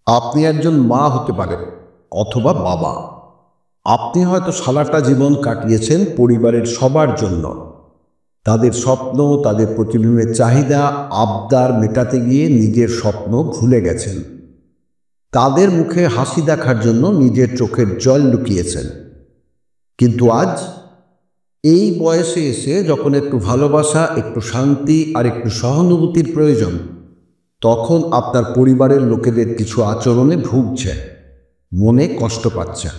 আপনি একজন মা হতে পারেন অথবা বাবা। আপনি হয়তো সারাটা জীবন কাটিয়েছেন পরিবারের সবার জন্য। তাদের স্বপ্ন, তাদের প্রতিবিম্বের চাহিদা, আবদার মেটাতে গিয়ে নিজের স্বপ্ন ভুলে গেছেন। তাদের মুখে হাসি দেখার জন্য নিজের চোখের জল লুকিয়েছেন। কিন্তু আজ এই বয়সে এসে যখন একটু ভালোবাসা, একটু শান্তি আর একটু সহানুভূতির প্রয়োজন, তখন আপনার পরিবারের লোকেদের কিছু আচরণে ভুগছে, মনে কষ্ট পাচ্ছে।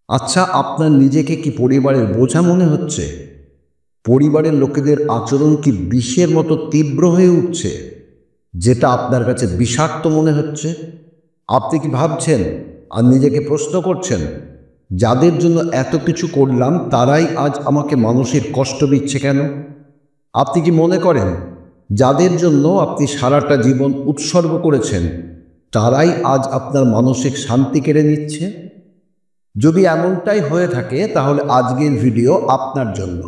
আচ্ছা, আপনার নিজেকে কি পরিবারের বোঝা মনে হচ্ছে? পরিবারের লোকেদের আচরণ কি বিষের মতো তীব্র হয়ে উঠছে, যেটা আপনার কাছে বিষাক্ত মনে হচ্ছে? আপনি কি ভাবছেন আর নিজেকে প্রশ্ন করছেন, যাদের জন্য এত কিছু করলাম তারাই আজ আমাকে মানসিক কষ্ট দিচ্ছে কেন? আপনি কি মনে করেন যাদের জন্য আপনি সারাটা জীবন উৎসর্গ করেছেন তারাই আজ আপনার মানসিক শান্তি কেড়ে নিচ্ছে? যদি এমনটাই হয়ে থাকে তাহলে আজকের ভিডিও আপনার জন্য।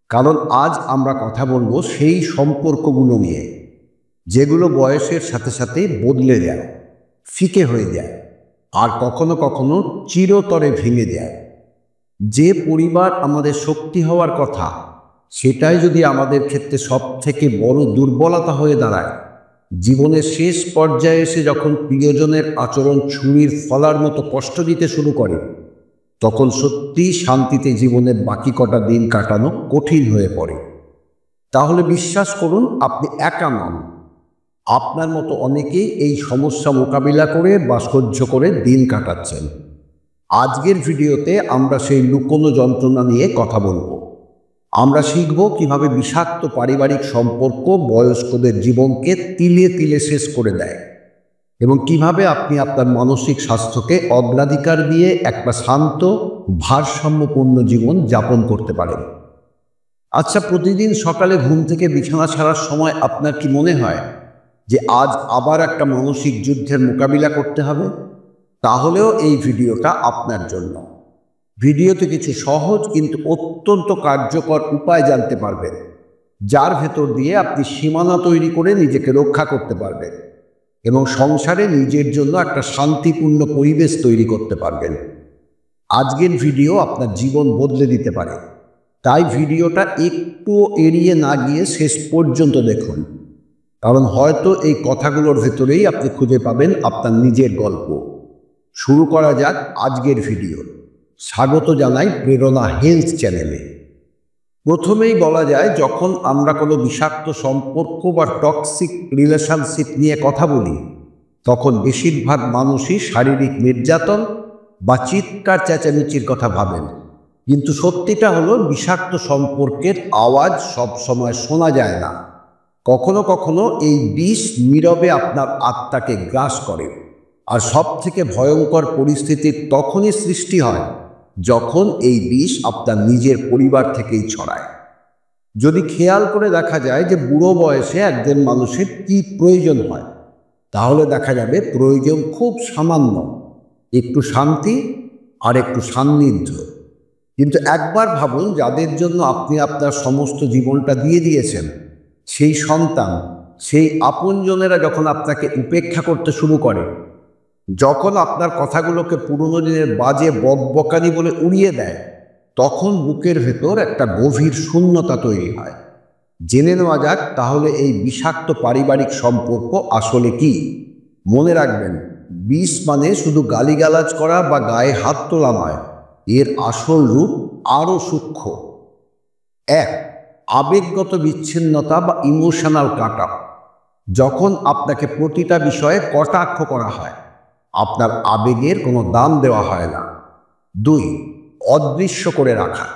কারণ আজ আমরা কথা বলবো সেই সম্পর্কগুলো নিয়ে যেগুলো বয়সের সাথে সাথে বদলে যায়, ফিকে হয়ে যায় আর কখনো কখনো চিরতরে ভেঙে যায়। যে পরিবার আমাদের শক্তি হওয়ার কথা, সেটাই যদি আমাদের ক্ষেত্রে সব থেকে বড় দুর্বলতা হয়ে দাঁড়ায়, জীবনের শেষ পর্যায়ে এসে যখন প্রিয়জনের আচরণ ছুরির ফলার মতো কষ্ট দিতে শুরু করে, তখন সত্যি শান্তিতে জীবনের বাকি কটা দিন কাটানো কঠিন হয়ে পড়ে। তাহলে বিশ্বাস করুন, আপনি একা নন। আপনার মতো অনেকেই এই সমস্যা মোকাবিলা করে বা সহ্য করে দিন কাটাচ্ছেন। আজকের ভিডিওতে আমরা সেই লুকোনো যন্ত্রণা নিয়ে কথা বলবো। আমরা শিখব কিভাবে বিষাক্ত পারিবারিক সম্পর্ক বয়স্কদের জীবনকে তিলে তিলে শেষ করে দেয় এবং কিভাবে আপনি আপনার মানসিক স্বাস্থ্যকে অগ্রাধিকার দিয়ে একটা শান্ত, ভারসাম্যপূর্ণ জীবন যাপন করতে পারেন। আচ্ছা, প্রতিদিন সকালে ঘুম থেকে বিছানা ছাড়ার সময় আপনার কি মনে হয় যে আজ আবার একটা মানসিক যুদ্ধের মোকাবিলা করতে হবে? তাহলেও এই ভিডিওটা আপনার জন্য। ভিডিওতে কিছু সহজ কিন্তু অত্যন্ত কার্যকর উপায় জানতে পারবেন, যার ভেতর দিয়ে আপনি সীমানা তৈরি করে নিজেকে রক্ষা করতে পারবেন এবং সংসারে নিজের জন্য একটা শান্তিপূর্ণ পরিবেশ তৈরি করতে পারবেন। আজকের ভিডিও আপনার জীবন বদলে দিতে পারে, তাই ভিডিওটা একটু এড়িয়ে না গিয়ে শেষ পর্যন্ত দেখুন। কারণ হয়তো এই কথাগুলোর ভেতরেই আপনি খুঁজে পাবেন আপনার নিজের গল্প। শুরু করা যাক আজকের ভিডিও। স্বাগত জানাই প্রেরণা হেলথ চ্যানেলে। প্রথমেই বলা যায়, যখন আমরা কোনো বিষাক্ত সম্পর্ক বা টক্সিক রিলেশনশিপ নিয়ে কথা বলি, তখন বেশিরভাগ মানুষই শারীরিক নির্যাতন বা চিৎকার চেঁচামেচির কথা ভাবেন। কিন্তু সত্যিটা হলো, বিষাক্ত সম্পর্কের আওয়াজ সবসময় শোনা যায় না। কখনো কখনো এই বিষ নীরবে আপনার আত্মাকে গ্রাস করে। আর সব থেকে ভয়ঙ্কর পরিস্থিতির তখনই সৃষ্টি হয় যখন এই বিষ আপনার নিজের পরিবার থেকেই ছড়ায়। যদি খেয়াল করে দেখা যায় যে বুড়ো বয়সে একজন মানুষের কী প্রয়োজন হয়, তাহলে দেখা যাবে প্রয়োজন খুব সামান্য, একটু শান্তি আর একটু সান্নিধ্য। কিন্তু একবার ভাবুন, যাদের জন্য আপনি আপনার সমস্ত জীবনটা দিয়ে দিয়েছেন, সেই সন্তান, সেই আপনজনেরা যখন আপনাকে উপেক্ষা করতে শুরু করে, যখন আপনার কথাগুলোকে পুরনো দিনের বাজে বকবকানি বলে উড়িয়ে দেয়, তখন বুকের ভেতর একটা গভীর শূন্যতা তৈরি হয়। জেনে নেওয়া যাক তাহলে এই বিষাক্ত পারিবারিক সম্পর্ক আসলে কি। মনে রাখবেন, বিষ মানে শুধু গালিগালাজ করা বা গায়ে হাত তোলা নয়, এর আসল রূপ আরও সূক্ষ্ম। এক, আবেগগত বিচ্ছিন্নতা বা ইমোশনাল কাট আপ। যখন আপনাকে প্রতিটা বিষয়ে কটাক্ষ করা হয়, আপনার আবেগের কোনো দাম দেওয়া হয় না। দুই, অদৃশ্য করে রাখা।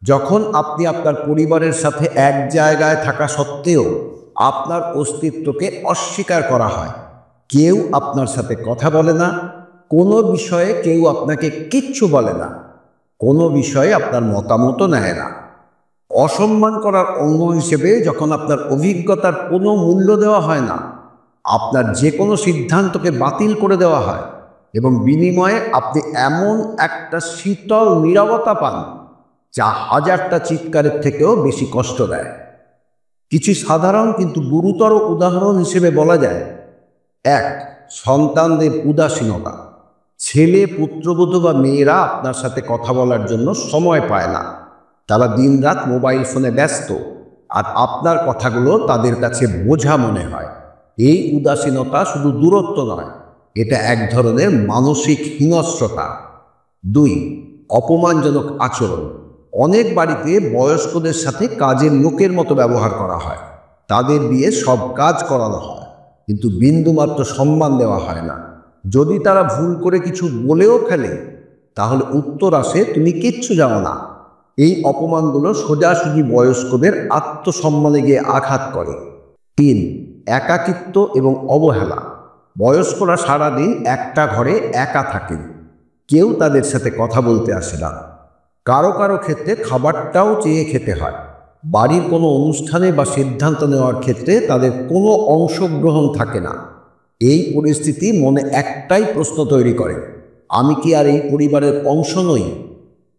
যখন আপনি আপনার পরিবারের সাথে এক জায়গায় থাকা সত্ত্বেও আপনার অস্তিত্বকে অস্বীকার করা হয়। কেউ আপনার সাথে কথা বলে না, কোনো বিষয়ে কেউ আপনাকে কিচ্ছু বলে না, কোনো বিষয়ে আপনার মতামতও নেয় না। অসম্মান করার অঙ্গ হিসেবে যখন আপনার অভিজ্ঞতার কোনো মূল্য দেওয়া হয় না, আপনার যে কোনো সিদ্ধান্তকে বাতিল করে দেওয়া হয় এবং বিনিময়ে আপনি এমন একটা শীতল নীরবতা পান যা হাজারটা চিৎকারের থেকেও বেশি কষ্ট দেয়। কিছু সাধারণ কিন্তু গুরুতর উদাহরণ হিসেবে বলা যায়, এক, সন্তানদের উদাসীনতা। ছেলে, পুত্রবধূ বা মেয়েরা আপনার সাথে কথা বলার জন্য সময় পায় না। তারা দিনরাত মোবাইল ফোনে ব্যস্ত, আর আপনার কথাগুলো তাদের কাছে বোঝা মনে হয়। এই উদাসীনতা শুধু দূরত্ব নয়, এটা এক ধরনের মানসিক হিংস্রতা। 2. অপমানজনক আচরণ। অনেক বাড়িতে বয়স্কদের সাথে কাজের লোকের মতো ব্যবহার করা হয়। তাদের দিয়ে সব কাজ করানো হয়, কিন্তু বিন্দুমাত্র সম্মান দেওয়া হয় না। যদি তারা ভুল করে কিছু বলেও ফেলে, তাহলে উত্তর আসে, তুমি কিচ্ছু জানো না। এই অপমানগুলো সোজাসুজি বয়স্কদের আত্মসম্মানে গিয়ে আঘাত করে। 3. একাকিত্ব এবং অবহেলা। বয়স্করা সারাদিন একটা ঘরে একা থাকেন। কেউ তাদের সাথে কথা বলতে আসে না। কারো কারো ক্ষেত্রে খাবারটাও চেয়ে খেতে হয়। বাড়ির কোনো অনুষ্ঠানে বা সিদ্ধান্ত নেওয়ার ক্ষেত্রে তাদের কোনো অংশগ্রহণ থাকে না। এই পরিস্থিতি মনে একটাই প্রশ্ন তৈরি করে, আমি কি আর এই পরিবারের অংশ নই?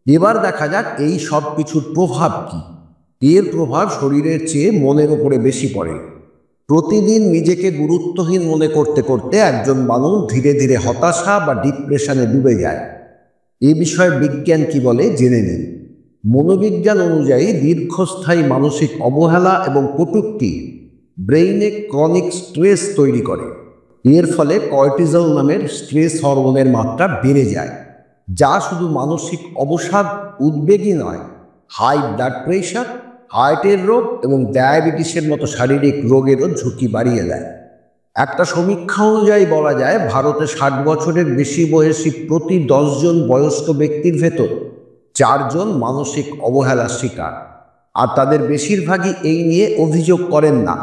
এবার দেখা যাক এই সব কিছুর প্রভাব কি। এর প্রভাব শরীরের চেয়ে মনের উপরে বেশি পড়ে। প্রতিদিন নিজেকে গুরুত্বহীন মনে করতে করতে একজন মানুষ ধীরে ধীরে হতাশা বা ডিপ্রেশনে ডুবে যায়। এ বিষয়ে বিজ্ঞান কি বলে জেনে নিন। মনোবিজ্ঞান অনুযায়ী দীর্ঘস্থায়ী মানসিক অবহেলা এবং কটূক্তি ব্রেইনে ক্রনিক স্ট্রেস তৈরি করে। এর ফলে কর্টিজল নামের স্ট্রেস হরমোনের মাত্রা বেড়ে যায়, যা শুধু মানসিক অবসাদ, উদ্বেগই নয়, হাই ব্লাড প্রেশার, হার্টের রোগ এবং ডায়াবেটিসের মতো শারীরিক রোগেরও ঝুঁকি বাড়িয়ে দেয়। একটা সমীক্ষা অনুযায়ী বলা যায়, ভারতে 60 বছরের বেশি বয়সী প্রতি 10 জন বয়স্ক ব্যক্তির ভেতর 4 জন মানসিক অবহেলার শিকার। আর তাদের বেশিরভাগই এই নিয়ে অভিযোগ করেন না,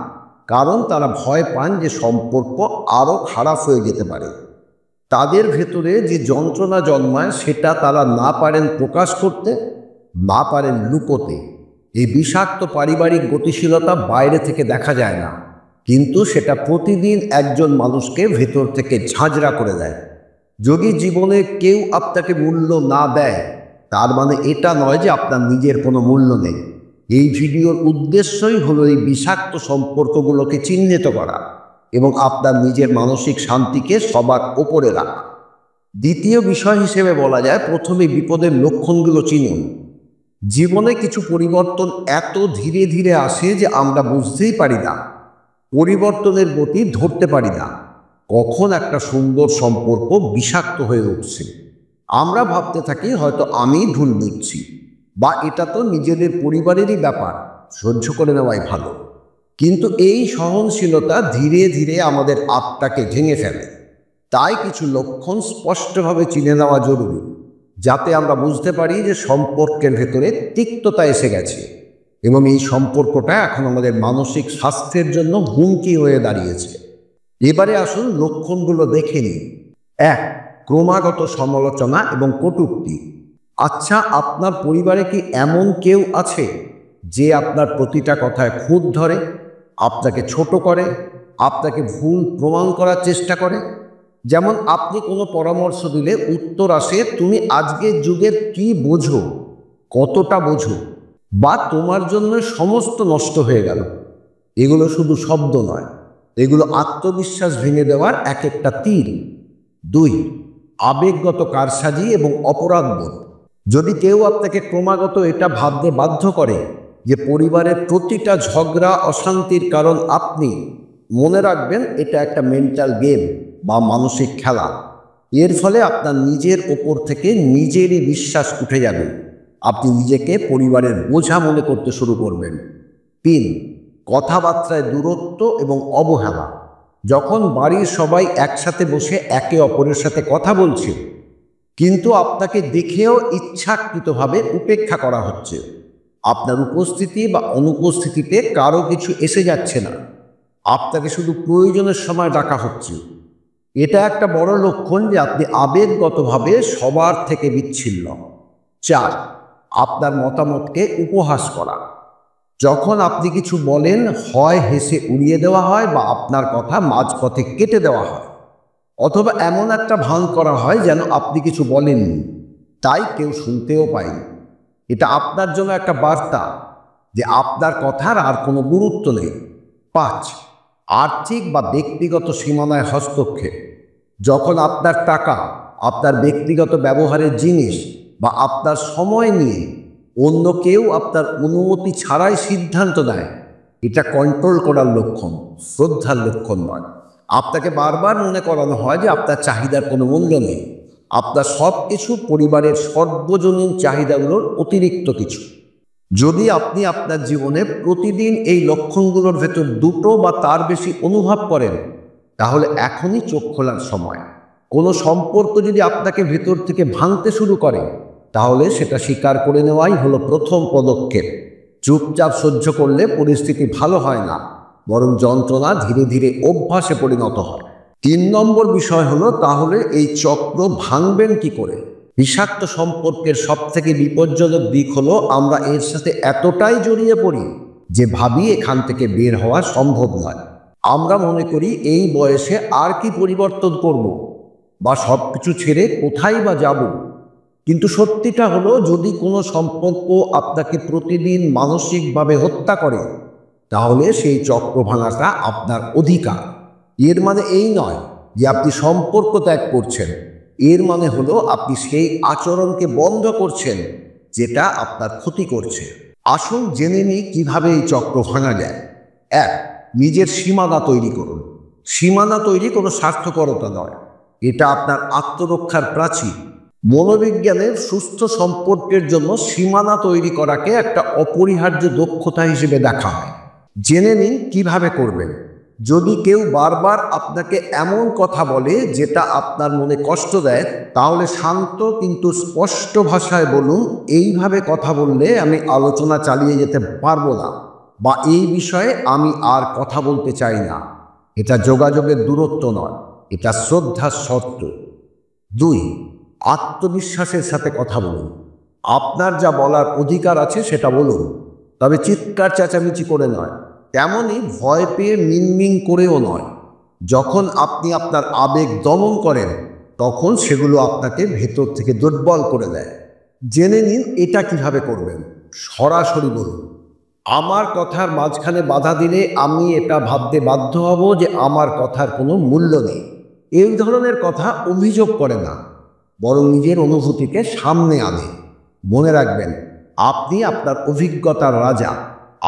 কারণ তারা ভয় পান যে সম্পর্ক আরও খারাপ হয়ে যেতে পারে। তাদের ভেতরে যে যন্ত্রণা জন্মায় সেটা তারা না পারেন প্রকাশ করতে, না পারেন লুকোতে। এই বিষাক্ত পারিবারিক গতিশীলতা বাইরে থেকে দেখা যায় না, কিন্তু সেটা প্রতিদিন একজন মানুষকে ভেতর থেকে ঝাঁঝরা করে দেয়। যদি জীবনে কেউ আপনাকে মূল্য না দেয়, তার মানে এটা নয় যে আপনার নিজের কোনো মূল্য নেই। এই ভিডিওর উদ্দেশ্যই হলো এই বিষাক্ত সম্পর্কগুলোকে চিহ্নিত করা এবং আপনার নিজের মানসিক শান্তিকে সবার ওপরে রাখা। দ্বিতীয় বিষয় হিসেবে বলা যায়, প্রথমে বিপদের লক্ষণগুলো চিনুন। জীবনে কিছু পরিবর্তন এত ধীরে ধীরে আসে যে আমরা বুঝতেই পারি না, পরিবর্তনের গতি ধরতে পারি না। কখন একটা সুন্দর সম্পর্ক বিষাক্ত হয়ে উঠছে। আমরা ভাবতে থাকি হয়তো আমি ভুল বুঝছি, বা এটা তো নিজেদের পরিবারেরই ব্যাপার, সহ্য করে নেওয়াই ভালো। কিন্তু এই সহনশীলতা ধীরে ধীরে আমাদের আত্মাকে ভেঙে ফেলে। তাই কিছু লক্ষণ স্পষ্টভাবে চিনে নেওয়া জরুরি, যাতে আমরা বুঝতে পারি যে সম্পর্কের ভেতরে তিক্ততা এসে গেছে এবং এই সম্পর্কটা এখন আমাদের মানসিক স্বাস্থ্যের জন্য হুমকি হয়ে দাঁড়িয়েছে। এবারে আসুন লক্ষণগুলো দেখে নিই। 1. ক্রমাগত সমালোচনা এবং কটূক্তি। আচ্ছা, আপনার পরিবারে কি এমন কেউ আছে যে আপনার প্রতিটা কথায় খুঁত ধরে, আপনাকে ছোট করে, আপনাকে ভুল প্রমাণ করার চেষ্টা করে? যেমন আপনি কোনো পরামর্শ দিলে উত্তর আসে, তুমি আজকের যুগের কি বোঝো, কতটা বোঝো, বা তোমার জন্য সমস্ত নষ্ট হয়ে গেল। এগুলো শুধু শব্দ নয়, এগুলো আত্মবিশ্বাস ভেঙে দেওয়ার এক একটা তীর। 2. আবেগগত কারসাজি এবং অপরাধবোধ। যদি কেউ আপনাকে ক্রমাগত এটা ভাবতে বাধ্য করে যে পরিবারের প্রতিটা ঝগড়া, অশান্তির কারণ আপনি, মনে রাখবেন এটা একটা মেন্টাল গেম বা মানসিক খেলা। এর ফলে আপনার নিজের ওপর থেকে নিজেরই বিশ্বাস উঠে যাবে। আপনি নিজেকে পরিবারের বোঝা মনে করতে শুরু করবেন। 3. কথাবার্তায় দূরত্ব এবং অবহেলা। যখন বাড়ির সবাই একসাথে বসে একে অপরের সাথে কথা বলছে, কিন্তু আপনাকে দেখেও ইচ্ছাকৃতভাবে উপেক্ষা করা হচ্ছে, আপনার উপস্থিতি বা অনুপস্থিতিতে কারো কিছু এসে যাচ্ছে না, আপনাকে শুধু প্রয়োজনের সময় ডাকা হচ্ছে, এটা একটা বড় লক্ষণ যে আপনি আবেগগতভাবে সবার থেকে বিচ্ছিন্ন। 4. আপনার মতামতকে উপহাস করা। যখন আপনি কিছু বলেন, হয় হেসে উড়িয়ে দেওয়া হয় বা আপনার কথা মাঝপথে কেটে দেওয়া হয়, অথবা এমন একটা ভান করা হয় যেন আপনি কিছু বলেননি, তাই কেউ শুনতেও পায়নি। এটা আপনার জন্য একটা বার্তা যে আপনার কথার আর কোনো গুরুত্ব নেই। 5. আর্থিক বা ব্যক্তিগত সীমানায় হস্তক্ষেপ। যখন আপনার টাকা, আপনার ব্যক্তিগত ব্যবহারের জিনিস বা আপনার সময় নিয়ে অন্য কেউ আপনার অনুমতি ছাড়াই সিদ্ধান্ত নেয়, এটা কন্ট্রোল করার লক্ষণ, শ্রদ্ধার লক্ষণ নয়। আপনাকে বারবার মনে করানো হয় যে আপনার চাহিদার কোনো মূল্য নেই, আপনার সব কিছু পরিবারের সর্বজনীন চাহিদাগুলোর অতিরিক্ত কিছু। যদি আপনি আপনার জীবনে প্রতিদিন এই লক্ষণগুলোর ভেতর দুটো বা তার বেশি অনুভব করেন, তাহলে এখনই চোখ খোলার সময়। কোনো সম্পর্ক যদি আপনাকে ভেতর থেকে ভাঙতে শুরু করে, তাহলে সেটা স্বীকার করে নেওয়াই হলো প্রথম পদক্ষেপ। চুপচাপ সহ্য করলে পরিস্থিতি ভালো হয় না, বরং যন্ত্রণা ধীরে ধীরে অভ্যাসে পরিণত হয়। 3 নম্বর বিষয় হলো, তাহলে এই চক্র ভাঙবেন কি করে? বিষাক্ত সম্পর্কের সবথেকে বিপজ্জনক দিক হলো আমরা এর সাথে এতটাই জড়িয়ে পড়ি যে ভাবি এখান থেকে বের হওয়া সম্ভব নয়। আমরা মনে করি এই বয়সে আর কি পরিবর্তন করব, বা সব কিছু ছেড়ে কোথায় বা যাব। কিন্তু সত্যিটা হলো, যদি কোনো সম্পর্ক আপনাকে প্রতিদিন মানসিকভাবে হত্যা করে, তাহলে সেই চক্র ভাঙাটা আপনার অধিকার। এর মানে এই নয় যে আপনি সম্পর্ক ত্যাগ করছেন, এর মানে হলো আপনি সেই আচরণকে বন্ধ করছেন যেটা আপনার ক্ষতি করছে। আসুন জেনে নিই কিভাবে এই চক্র ভাঙা যায়। 1. নিজের সীমানা তৈরি করুন। সীমানা তৈরি কোনো স্বার্থপরতা নয়, এটা আপনার আত্মরক্ষার প্রাচীর। মনোবিজ্ঞানের সুস্থ সম্পর্কের জন্য সীমানা তৈরি করাকে একটা অপরিহার্য দক্ষতা হিসেবে দেখা হয়। জেনে নিন কিভাবে করবেন। যদি কেউ বারবার আপনাকে এমন কথা বলে যেটা আপনার মনে কষ্ট দেয়, তাহলে শান্ত কিন্তু স্পষ্ট ভাষায় বলুন, এইভাবে কথা বললে আমি আলোচনা চালিয়ে যেতে পারবো না, বা এই বিষয়ে আমি আর কথা বলতে চাই না। এটা যোগাযোগের দূরত্ব নয়, এটা শ্রদ্ধার শর্ত। 2. আত্মবিশ্বাসের সাথে কথা বলুন। আপনার যা বলার অধিকার আছে সেটা বলুন, তবে চিৎকার চেঁচামেচি করে নয়, তেমনই ভয় পেয়ে মিনমিন করেও নয়। যখন আপনি আপনার আবেগ দমন করেন, তখন সেগুলো আপনাকে ভেতর থেকে দুর্বল করে দেয়। জেনে নিন এটা কিভাবে করবেন। সরাসরি বলুন, আমার কথার মাঝখানে বাধা দিলে আমি এটা ভাবতে বাধ্য হব যে আমার কথার কোনো মূল্য নেই। এই ধরনের কথা অভিযোগ করে না, বরং নিজের অনুভূতিকে সামনে আনে। মনে রাখবেন, আপনি আপনার অভিজ্ঞতার রাজা,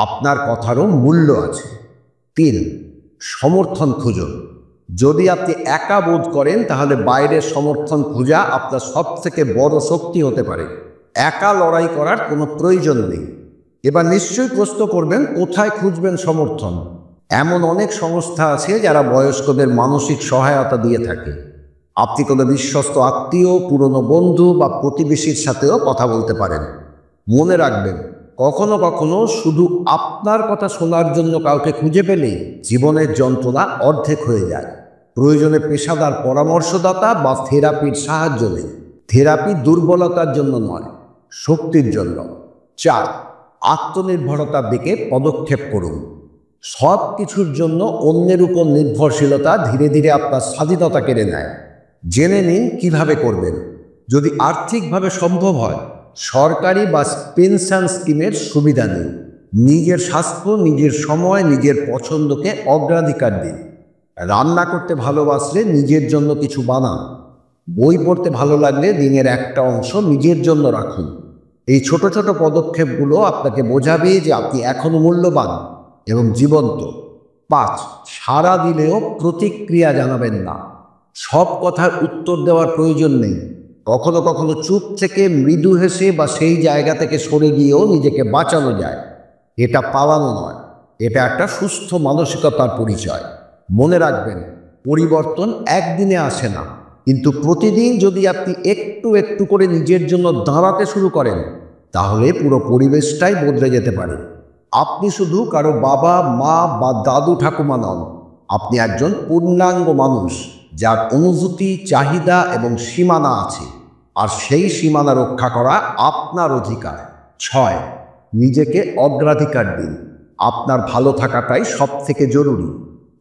আপনার কথারও মূল্য আছে। 3. সমর্থন খুঁজুন। যদি আপনি একা বোধ করেন, তাহলে বাইরের সমর্থন খোঁজা আপনার সবথেকে বড় শক্তি হতে পারে। একা লড়াই করার কোনো প্রয়োজন নেই। এবার নিশ্চয়ই প্রশ্ন করবেন, কোথায় খুঁজবেন সমর্থন? এমন অনেক সংস্থা আছে যারা বয়স্কদের মানসিক সহায়তা দিয়ে থাকে। আপনি কোনো বিশ্বস্ত আত্মীয়, পুরনো বন্ধু বা প্রতিবেশীর সাথেও কথা বলতে পারেন। মনে রাখবেন, কখনো কখনো শুধু আপনার কথা শোনার জন্য কাউকে খুঁজে পেলেই জীবনের যন্ত্রণা অর্ধেক হয়ে যায়। প্রয়োজনে পেশাদার পরামর্শদাতা বা থেরাপির সাহায্য নিন। থেরাপি দুর্বলতার জন্য নয়, শক্তির জন্য। 4. আত্মনির্ভরতার দিকে পদক্ষেপ করুন। সব কিছুর জন্য অন্যের উপর নির্ভরশীলতা ধীরে ধীরে আপনার স্বাধীনতা কেড়ে নেয়। জেনে নিন কিভাবে করবেন। যদি আর্থিকভাবে সম্ভব হয়, সরকারি বা পেনশন স্কিমের সুবিধা নিন। নিজের স্বাস্থ্য, নিজের সময়, নিজের পছন্দকে অগ্রাধিকার দিন। রান্না করতে ভালোবাসলে নিজের জন্য কিছু বানান। বই পড়তে ভালো লাগলে দিনের একটা অংশ নিজের জন্য রাখুন। এই ছোট ছোট পদক্ষেপগুলো আপনাকে বোঝাবে যে আপনি এখনো মূল্যবান এবং জীবন্ত। 5. সাড়া দিলেও প্রতিক্রিয়া জানাবেন না। সব কথার উত্তর দেওয়ার প্রয়োজন নেই। কখনো কখনো চুপ থেকে মৃদু হেসে বা সেই জায়গা থেকে সরে গিয়েও নিজেকে বাঁচানো যায়। এটা পালানো নয়, এটা একটা সুস্থ মানসিকতার পরিচয়। মনে রাখবেন, পরিবর্তন একদিনে আসে না, কিন্তু প্রতিদিন যদি আপনি একটু একটু করে নিজের জন্য দাঁড়াতে শুরু করেন, তাহলে পুরো পরিবেশটাই বদলে যেতে পারে। আপনি শুধু কারো বাবা, মা বা দাদু ঠাকুমা নন, আপনি একজন পূর্ণাঙ্গ মানুষ যার অনুভূতি, চাহিদা এবং সীমানা আছে, আর সেই সীমানা রক্ষা করা আপনার অধিকার। 6. নিজেকে অগ্রাধিকার দিন। আপনার ভালো থাকাটাই সবথেকে জরুরি।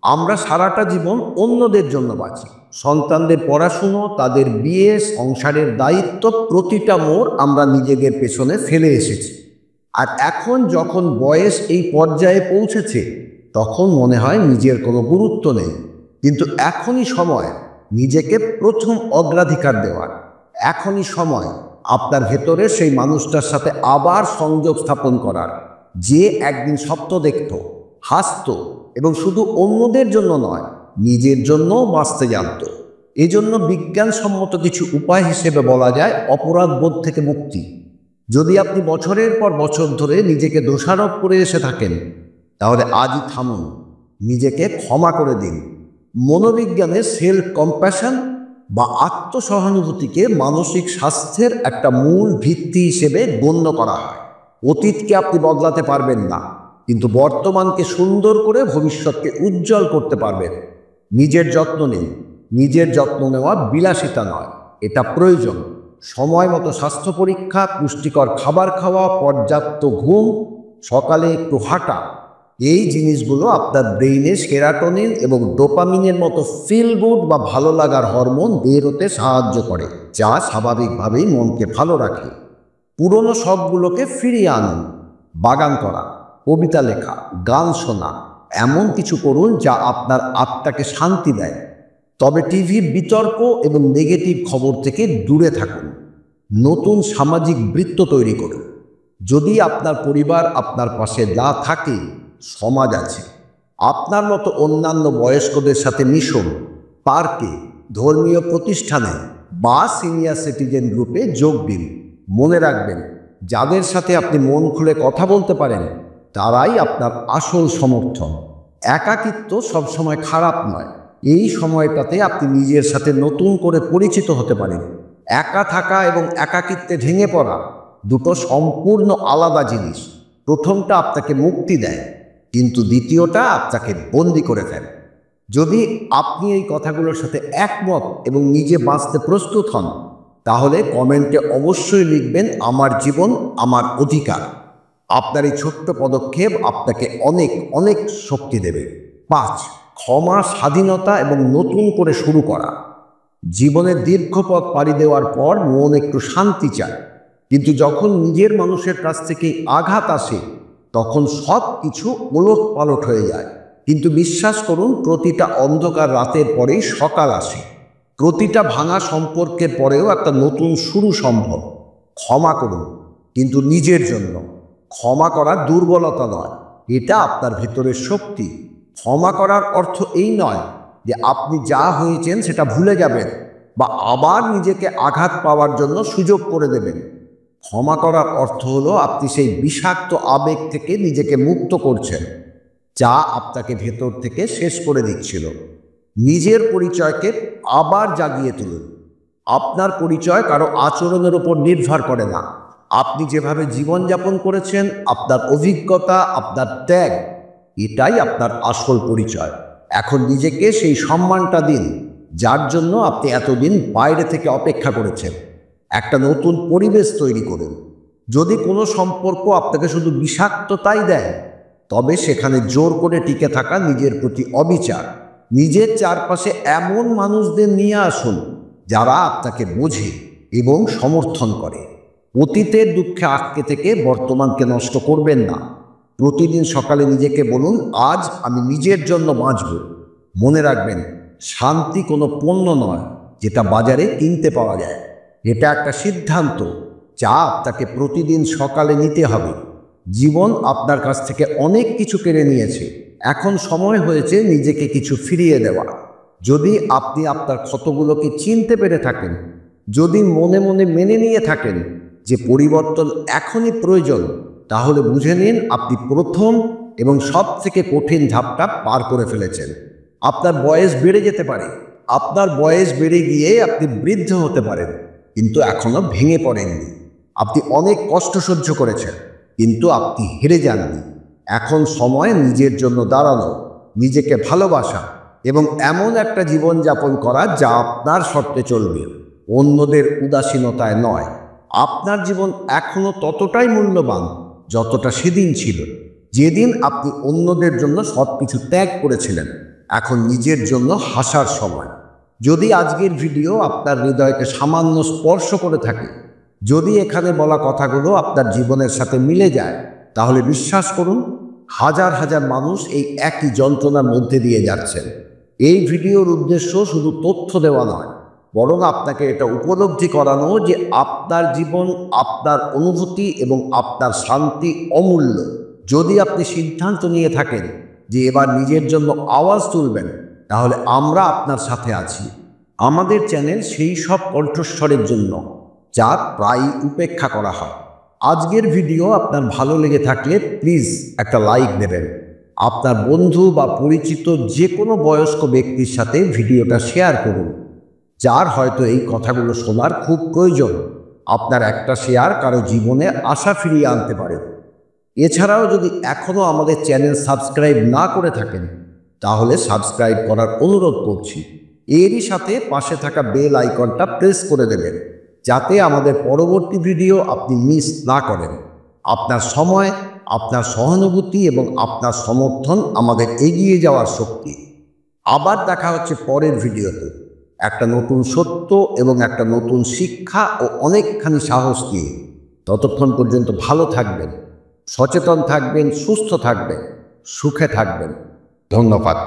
আমরা সারাটা জীবন অন্যদের জন্য বাঁচি। সন্তানদের পড়াশুনো, তাদের বিয়ে, সংসারের দায়িত্ব, প্রতিটা মোড় আমরা নিজেদের পেছনে ফেলে এসেছি। আর এখন যখন বয়স এই পর্যায়ে পৌঁছেছে, তখন মনে হয় নিজের কোনো গুরুত্ব নেই। কিন্তু এখনই সময় নিজেকে প্রথম অগ্রাধিকার দেওয়ার। এখনই সময় আপনার ভেতরে সেই মানুষটার সাথে আবার সংযোগ স্থাপন করার, যে একদিন স্বপ্ন দেখত, হাসত এবং শুধু অন্যদের জন্য নয়, নিজের জন্যও বাঁচতে জানত। এজন্য বিজ্ঞানসম্মত কিছু উপায় হিসেবে বলা যায় অপরাধ বোধ থেকে মুক্তি। যদি আপনি বছরের পর বছর ধরে নিজেকে দোষারোপ করে এসে থাকেন, তাহলে আজই থামুন, নিজেকে ক্ষমা করে দিন। মনোবিজ্ঞানে সেলফ কম্প্যাশন বা আত্মসহানুভূতিকে মানসিক স্বাস্থ্যের একটা মূল ভিত্তি হিসেবে গণ্য করা হয়। অতীতকে আপনি বদলাতে পারবেন না, কিন্তু বর্তমানকে সুন্দর করে ভবিষ্যৎকে উজ্জ্বল করতে পারবেন। নিজের যত্ন নিন। নিজের যত্ন নেওয়া বিলাসিতা নয়, এটা প্রয়োজন। সময় মতো স্বাস্থ্য পরীক্ষা, পুষ্টিকর খাবার খাওয়া, পর্যাপ্ত ঘুম, সকালে একটু হাঁটা, এই জিনিসগুলো আপনার ব্রেইনে সেরাটোনিন এবং ডোপামিনের মতো ফিল গুড বা ভালো লাগার হরমোন বের হতে সাহায্য করে, যা স্বাভাবিকভাবেই মনকে ভালো রাখে। পুরনো শখগুলোকে ফিরিয়ে আনুন। বাগান করা, কবিতা লেখা, গান শোনা, এমন কিছু করুন যা আপনার আত্মাকে শান্তি দেয়। তবে টিভির বিতর্ক এবং নেগেটিভ খবর থেকে দূরে থাকুন। নতুন সামাজিক বৃত্ত তৈরি করুন। যদি আপনার পরিবার আপনার পাশে না থাকে, সমাজ আছে। আপনার মতো অন্যান্য বয়স্কদের সাথে মিশুন। পার্কে, ধর্মীয় প্রতিষ্ঠানে বা সিনিয়র সিটিজেন গ্রুপে যোগ দিন। মনে রাখবেন, যাদের সাথে আপনি মন খুলে কথা বলতে পারেন, তারাই আপনার আসল সমর্থন। একাকিত্ব সবসময় খারাপ নয়। এই সময়টাতে আপনি নিজের সাথে নতুন করে পরিচিত হতে পারেন। একা থাকা এবং একাকিত্বে ভেঙে পড়া দুটো সম্পূর্ণ আলাদা জিনিস। প্রথমটা আপনাকে মুক্তি দেয়, কিন্তু দ্বিতীয়টা আপনাকে বন্দি করে ফেলে। যদি আপনি এই কথাগুলোর সাথে একমত এবং নিজে বাঁচতে প্রস্তুত হন, তাহলে কমেন্টে অবশ্যই লিখবেন, আমার জীবন আমার অধিকার। আপনার এই ছোট্ট পদক্ষেপ আপনাকে অনেক অনেক শক্তি দেবে। 5. ক্ষমা, স্বাধীনতা এবং নতুন করে শুরু করা। জীবনের দীর্ঘ পথ পাড়ি দেওয়ার পর মন একটু শান্তি চায়, কিন্তু যখন নিজের মানুষের কাছ থেকে আঘাত আসে, তখন সব কিছু ওলটপালট হয়ে যায়। কিন্তু বিশ্বাস করুন, প্রতিটা অন্ধকার রাতের পরেই সকাল আসে। প্রতিটা ভাঙা সম্পর্কের পরেও একটা নতুন শুরু সম্ভব। ক্ষমা করুন, কিন্তু নিজের জন্য। ক্ষমা করা দুর্বলতা নয়, এটা আপনার ভেতরের শক্তি। ক্ষমা করার অর্থ এই নয় যে আপনি যা হয়েছেন সেটা ভুলে যাবেন বা আবার নিজেকে আঘাত পাওয়ার জন্য সুযোগ করে দেবেন। ক্ষমা করার অর্থ হলো আপনি সেই বিষাক্ত আবেগ থেকে নিজেকে মুক্ত করছেন, যা আপনাকে ভেতর থেকে শেষ করে দিচ্ছিল। নিজের পরিচয়কে আবার জাগিয়ে তুলুন। আপনার পরিচয় কারো আচরণের উপর নির্ভর করে না। আপনি যেভাবে জীবনযাপন করেছেন, আপনার অভিজ্ঞতা, আপনার ত্যাগ, এটাই আপনার আসল পরিচয়। এখন নিজেকে সেই সম্মানটা দিন যার জন্য আপনি এতদিন বাইরে থেকে অপেক্ষা করেছেন। একটা নতুন পরিবেশ তৈরি করুন। যদি কোনো সম্পর্ক আপনাকে শুধু বিষাক্ততাই দেয়, তবে সেখানে জোর করে টিকে থাকা নিজের প্রতি অবিচার। নিজের চারপাশে এমন মানুষদের নিয়ে আসুন যারা আপনাকে বোঝে এবং সমর্থন করে। অতীতের দুঃখে আটকে থেকে বর্তমানকে নষ্ট করবেন না। প্রতিদিন সকালে নিজেকে বলুন, আজ আমি নিজের জন্য বাঁচব। মনে রাখবেন, শান্তি কোনো পণ্য নয় যেটা বাজারে কিনতে পাওয়া যায়। এটা একটা সিদ্ধান্ত যা আপনাকে প্রতিদিন সকালে নিতে হবে। জীবন আপনার কাছ থেকে অনেক কিছু কেড়ে নিয়েছে, এখন সময় হয়েছে নিজেকে কিছু ফিরিয়ে দেওয়া। যদি আপনি আপনার ক্ষতগুলোকে চিনতে পেরে থাকেন, যদি মনে মনে মেনে নিয়ে থাকেন যে পরিবর্তন এখনই প্রয়োজন, তাহলে বুঝে নিন আপনি প্রথম এবং সবথেকে কঠিন ধাপটা পার করে ফেলেছেন। আপনার বয়স বেড়ে যেতে পারে, আপনার বয়স বেড়ে গিয়ে আপনি বৃদ্ধ হতে পারেন, কিন্তু এখনো ভেঙে পড়েননি। আপনি অনেক কষ্ট সহ্য করেছেন, কিন্তু আপনি হেরে যাননি। এখন সময় নিজের জন্য দাঁড়ানো, নিজেকে ভালোবাসা এবং এমন একটা জীবনযাপন করা যা আপনার শর্তে চলবে, অন্যদের উদাসীনতায় নয়। আপনার জীবন এখনো ততটাই মূল্যবান যতটা সেদিন ছিল, যেদিন আপনি অন্যদের জন্য সব কিছু ত্যাগ করেছিলেন। এখন নিজের জন্য হাসার সময়। যদি আজকের ভিডিও আপনার হৃদয়কে সামান্য স্পর্শ করে থাকে, যদি এখানে বলা কথাগুলো আপনার জীবনের সাথে মিলে যায়, তাহলে বিশ্বাস করুন, হাজার হাজার মানুষ এই একই যন্ত্রণার মধ্যে দিয়ে যাচ্ছেন। এই ভিডিওর উদ্দেশ্য শুধু তথ্য দেওয়া নয়, বরং আপনাকে এটা উপলব্ধি করানো যে আপনার জীবন, আপনার অনুভূতি এবং আপনার শান্তি অমূল্য। যদি আপনি সিদ্ধান্ত নিয়ে থাকেন যে এবার নিজের জন্য আওয়াজ তুলবেন, তাহলে আমরা আপনার সাথে আছি। আমাদের চ্যানেল সেই সব কণ্ঠস্বরের জন্য যা প্রায়ই উপেক্ষা করা হয়। আজকের ভিডিও আপনার ভালো লেগে থাকলে প্লিজ একটা লাইক দেবেন। আপনার বন্ধু বা পরিচিত যে কোনো বয়স্ক ব্যক্তির সাথে ভিডিওটা শেয়ার করুন, যার হয়তো এই কথাগুলো শোনার খুব প্রয়োজন। আপনার একটা শেয়ার কারো জীবনে আশা ফিরিয়ে আনতে পারে। এছাড়াও যদি এখনও আমাদের চ্যানেল সাবস্ক্রাইব না করে থাকেন, তাহলে সাবস্ক্রাইব করার অনুরোধ করছি। এরই সাথে পাশে থাকা বেল আইকনটা প্রেস করে দেবেন, যাতে আমাদের পরবর্তী ভিডিও আপনি মিস না করেন। আপনার সময়, আপনার সহানুভূতি এবং আপনার সমর্থন আমাদের এগিয়ে যাওয়ার শক্তি। আবার দেখা হচ্ছে পরের ভিডিওতে একটা নতুন সত্য এবং একটা নতুন শিক্ষা ও অনেকখানি সাহস দিয়ে। ততক্ষণ পর্যন্ত ভালো থাকবেন, সচেতন থাকবেন, সুস্থ থাকবেন, সুখে থাকবেন। ধন্যবাদ।